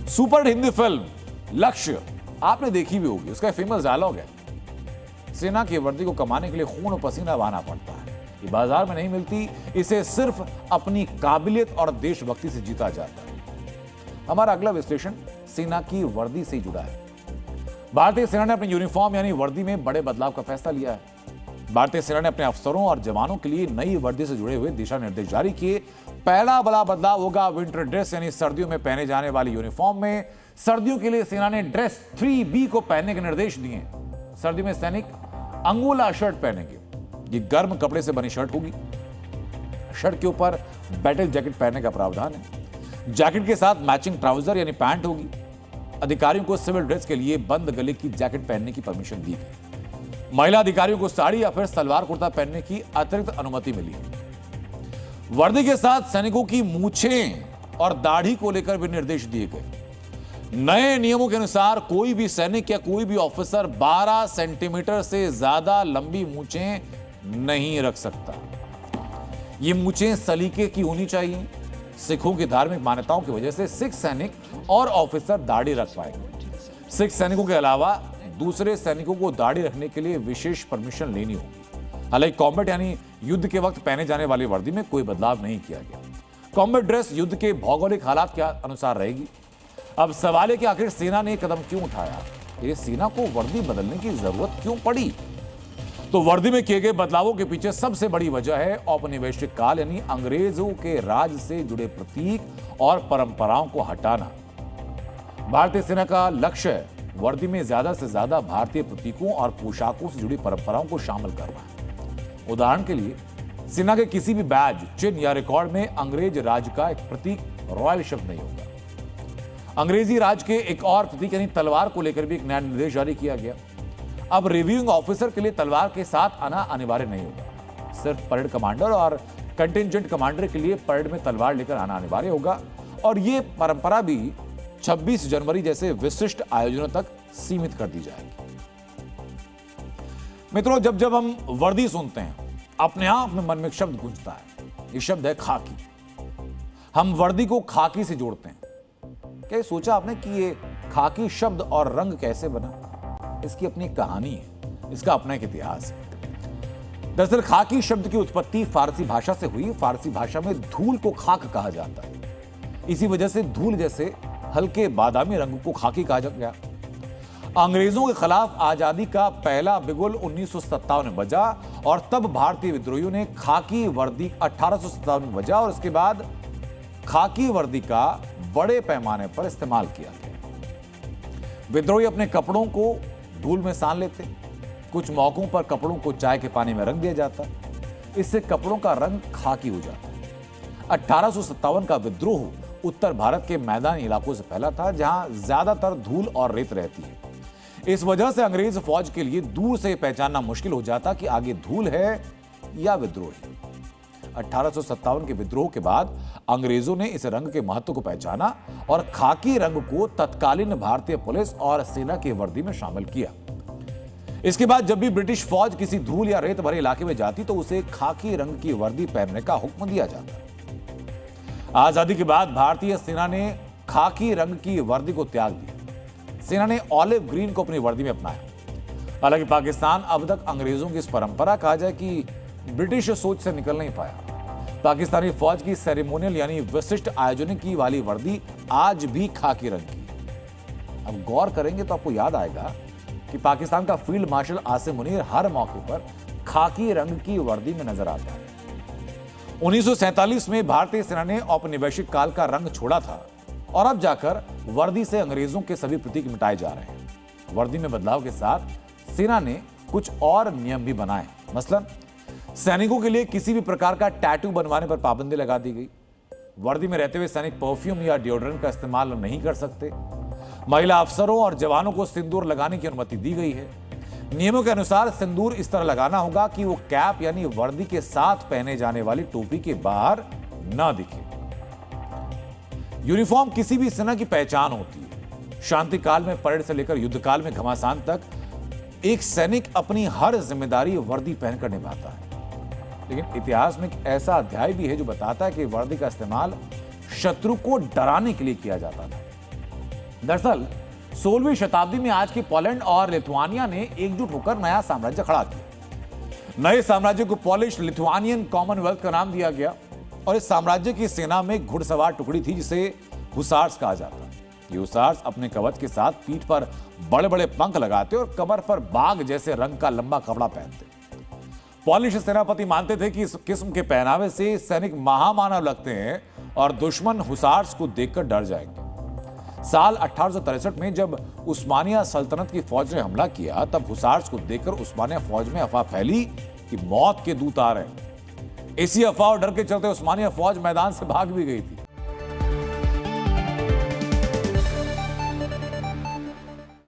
Super Hindi film लक्ष्य आपने देखी भी होगी। उसका फेमस डायलॉग है, सेना की वर्दी को कमाने के लिए खून और पसीना बहाना पड़ता है, ये बाजार में नहीं मिलती, इसे सिर्फ अपनी काबिलियत और देशभक्ति से जीता जाता है। हमारा अगला विश्लेषण सेना की वर्दी से जुड़ा है। भारतीय सेना ने अपनी यूनिफॉर्म यानी वर्दी में बड़े बदलाव का फैसला लिया है। भारतीय सेना ने अपने अफसरों और जवानों के लिए नई वर्दी से जुड़े हुए दिशा निर्देश जारी किए। पहला बड़ा बदलाव होगा विंटर ड्रेस यानी सर्दियों में पहने जाने वाली यूनिफॉर्म में। सर्दियों के लिए सेना ने ड्रेस 3B को पहनने के निर्देश दिए। सर्दी में सैनिक अंगोला शर्ट पहनेंगे। ये गर्म कपड़े से बनी शर्ट होगी। शर्ट के ऊपर बैटल जैकेट पहनने का प्रावधान है। जैकेट के साथ मैचिंग ट्राउजर यानी पैंट होगी। अधिकारियों को सिविल ड्रेस के लिए बंद गले की जैकेट पहनने की परमिशन दी गई। महिला अधिकारियों को साड़ी या फिर सलवार कुर्ता पहनने की अतिरिक्त अनुमति मिली है। वर्दी के साथ सैनिकों की मूछें और दाढ़ी को लेकर भी निर्देश दिए गए। नए नियमों के अनुसार कोई भी सैनिक या कोई भी ऑफिसर 12 सेंटीमीटर से ज्यादा लंबी मूछें नहीं रख सकता। ये मूछें सलीके की होनी चाहिए। सिखों की धार्मिक मान्यताओं की वजह से सिख सैनिक और ऑफिसर दाढ़ी रख पाएंगे। सिख सैनिकों के अलावा दूसरे सैनिकों को दाढ़ी रखने के लिए विशेष परमिशन लेनी होगी। हालांकि कॉम्बैट यानी युद्ध के वक्त पहने जाने वाली वर्दी में कोई बदलाव नहीं किया गया। कॉम्बैट ड्रेस युद्ध के भौगोलिक हालात के अनुसार रहेगी। अब सवाल है कि आखिर सेना ने कदम क्यों उठाया? ये सेना को वर्दी बदलने की जरूरत क्यों पड़ी? तो वर्दी में किए गए बदलावों के पीछे सबसे बड़ी वजह है औपनिवेशिक काल यानी अंग्रेजों के राज से जुड़े प्रतीक और परंपराओं को हटाना। भारतीय सेना का लक्ष्य है वर्दी में ज्यादा से ज्यादा भारतीय प्रतीकों और पोशाकों से जुड़ी परंपराओं को शामिल करना है। उदाहरण के लिए सेना के किसी भी बैज, चिन्ह या रिकॉर्ड में अंग्रेज राज का एक प्रतीक रॉयल शब्द नहीं होगा। अंग्रेजी राज के एक और प्रतीक यानी तलवार को लेकर भी एक नया निर्देश जारी किया गया। अब रिव्यूइंग ऑफिसर के लिए तलवार के साथ आना अनिवार्य नहीं होगा। सिर्फ परेड कमांडर और कंटिंजेंट कमांडर के लिए परेड में तलवार लेकर आना अनिवार्य होगा और यह परंपरा भी 26 जनवरी जैसे विशिष्ट आयोजनों तक सीमित कर दी जाएगी। मित्रों, जब जब हम वर्दी सुनते हैं अपने आप में मन में एक शब्द गूंजता है। यह शब्द है खाकी। हम वर्दी को खाकी से जोड़ते हैं। क्या सोचा आपने कि ये खाकी शब्द और रंग कैसे बना? इसकी अपनी एक कहानी है, इसका अपना एक इतिहास है। दरअसल खाकी शब्द की उत्पत्ति फारसी भाषा से हुई। फारसी भाषा में धूल को खाक कहा जाता है। इसी वजह से धूल जैसे हल्के बादामी रंग को खाकी कहा गया। अंग्रेजों के खिलाफ आजादी का पहला बिगुल 1957 में बजा और तब भारतीय विद्रोहियों ने खाकी वर्दी 1857 में बजा और इसके बाद खाकी वर्दी का बड़े पैमाने पर इस्तेमाल किया गया। विद्रोही अपने कपड़ों को धूल में सान लेते। कुछ मौकों पर कपड़ों को चाय के पानी में रंग दिया जाता। इससे कपड़ों का रंग खाकी हो जाता। 1857 का विद्रोह उत्तर भारत के मैदानी इलाकों से फैला था, जहां ज्यादातर धूल और रेत रहती है। इस वजह से अंग्रेज फौज के लिए दूर से पहचानना मुश्किल हो जाता कि आगे धूल है या विद्रोही। 1857 के विद्रोह के बाद अंग्रेजों ने इस रंग के महत्व को पहचाना और खाकी रंग को तत्कालीन भारतीय पुलिस और सेना की वर्दी में शामिल किया। इसके बाद जब भी ब्रिटिश फौज किसी धूल या रेत भरे इलाके में जाती तो उसे खाकी रंग की वर्दी पहनने का हुक्म दिया जाता। आजादी के बाद भारतीय सेना ने खाकी रंग की वर्दी को त्याग दिया। सेना ने ऑलिव ग्रीन को अपनी वर्दी में अपनाया। हालांकि पाकिस्तान अब तक अंग्रेजों की इस परंपरा, कहा जाए कि ब्रिटिश सोच से निकल नहीं पाया। पाकिस्तानी फौज की सेरेमोनियल यानी विशिष्ट आयोजन की वाली वर्दी आज भी खाकी रंग की है। अब गौर करेंगे तो आपको याद आएगा कि पाकिस्तान का फील्ड मार्शल आसिम मुनीर हर मौके पर खाकी रंग की वर्दी में नजर आता है। 1947 में भारतीय सेना ने औपनिवेशिक काल का रंग छोड़ा था और अब जाकर वर्दी से अंग्रेजों के सभी प्रतीक मिटाए जा रहे हैं। वर्दी में बदलाव के साथ सेना ने कुछ और नियम भी बनाए। मसलन सैनिकों के लिए किसी भी प्रकार का टैटू बनवाने पर पाबंदी लगा दी गई। वर्दी में रहते हुए सैनिक परफ्यूम या डिओड्रेंट का इस्तेमाल नहीं कर सकते। महिला अफसरों और जवानों को सिंदूर लगाने की अनुमति दी गई है। नियमों के अनुसार सिंदूर इस तरह लगाना होगा कि वो कैप यानी वर्दी के साथ पहने जाने वाली टोपी के बाहर ना दिखे। यूनिफॉर्म किसी भी सेना की पहचान होती है। शांति काल में परेड से लेकर युद्ध काल में घमासान तक एक सैनिक अपनी हर जिम्मेदारी वर्दी पहनकर निभाता है। लेकिन इतिहास में एक ऐसा अध्याय भी है जो बताता है कि वर्दी का इस्तेमाल शत्रु को डराने के लिए किया जाता था। दरअसल 16वीं शताब्दी में आज के पोलैंड और लिथुआनिया ने एकजुट होकर नया साम्राज्य खड़ा किया। नए साम्राज्य को पोलिश लिथुआनियन कॉमनवेल्थ का नाम दिया गया और इस साम्राज्य की सेना में घुड़सवार टुकड़ी थी जिसे हुसार्स कहा जाता। ये हुसार्स अपने कवच के साथ पीठ पर बड़े बड़े पंख लगाते और कमर पर बाघ जैसे रंग का लंबा कपड़ा पहनते। पोलिश सेनापति मानते थे कि इस किस्म के पहनावे से सैनिक महामानव लगते हैं और दुश्मन हुसार्स को देखकर डर जाएंगे। साल 1863 में जब उस्मानिया सल्तनत की फौज ने हमला किया तब हुसार्स को देखकर उस्मानिया फौज में अफवाह फैली कि मौत के दूत आ रहे हैं। इसी अफवाह और डर के चलते उस्मानिया फौज मैदान से भाग भी गई थी।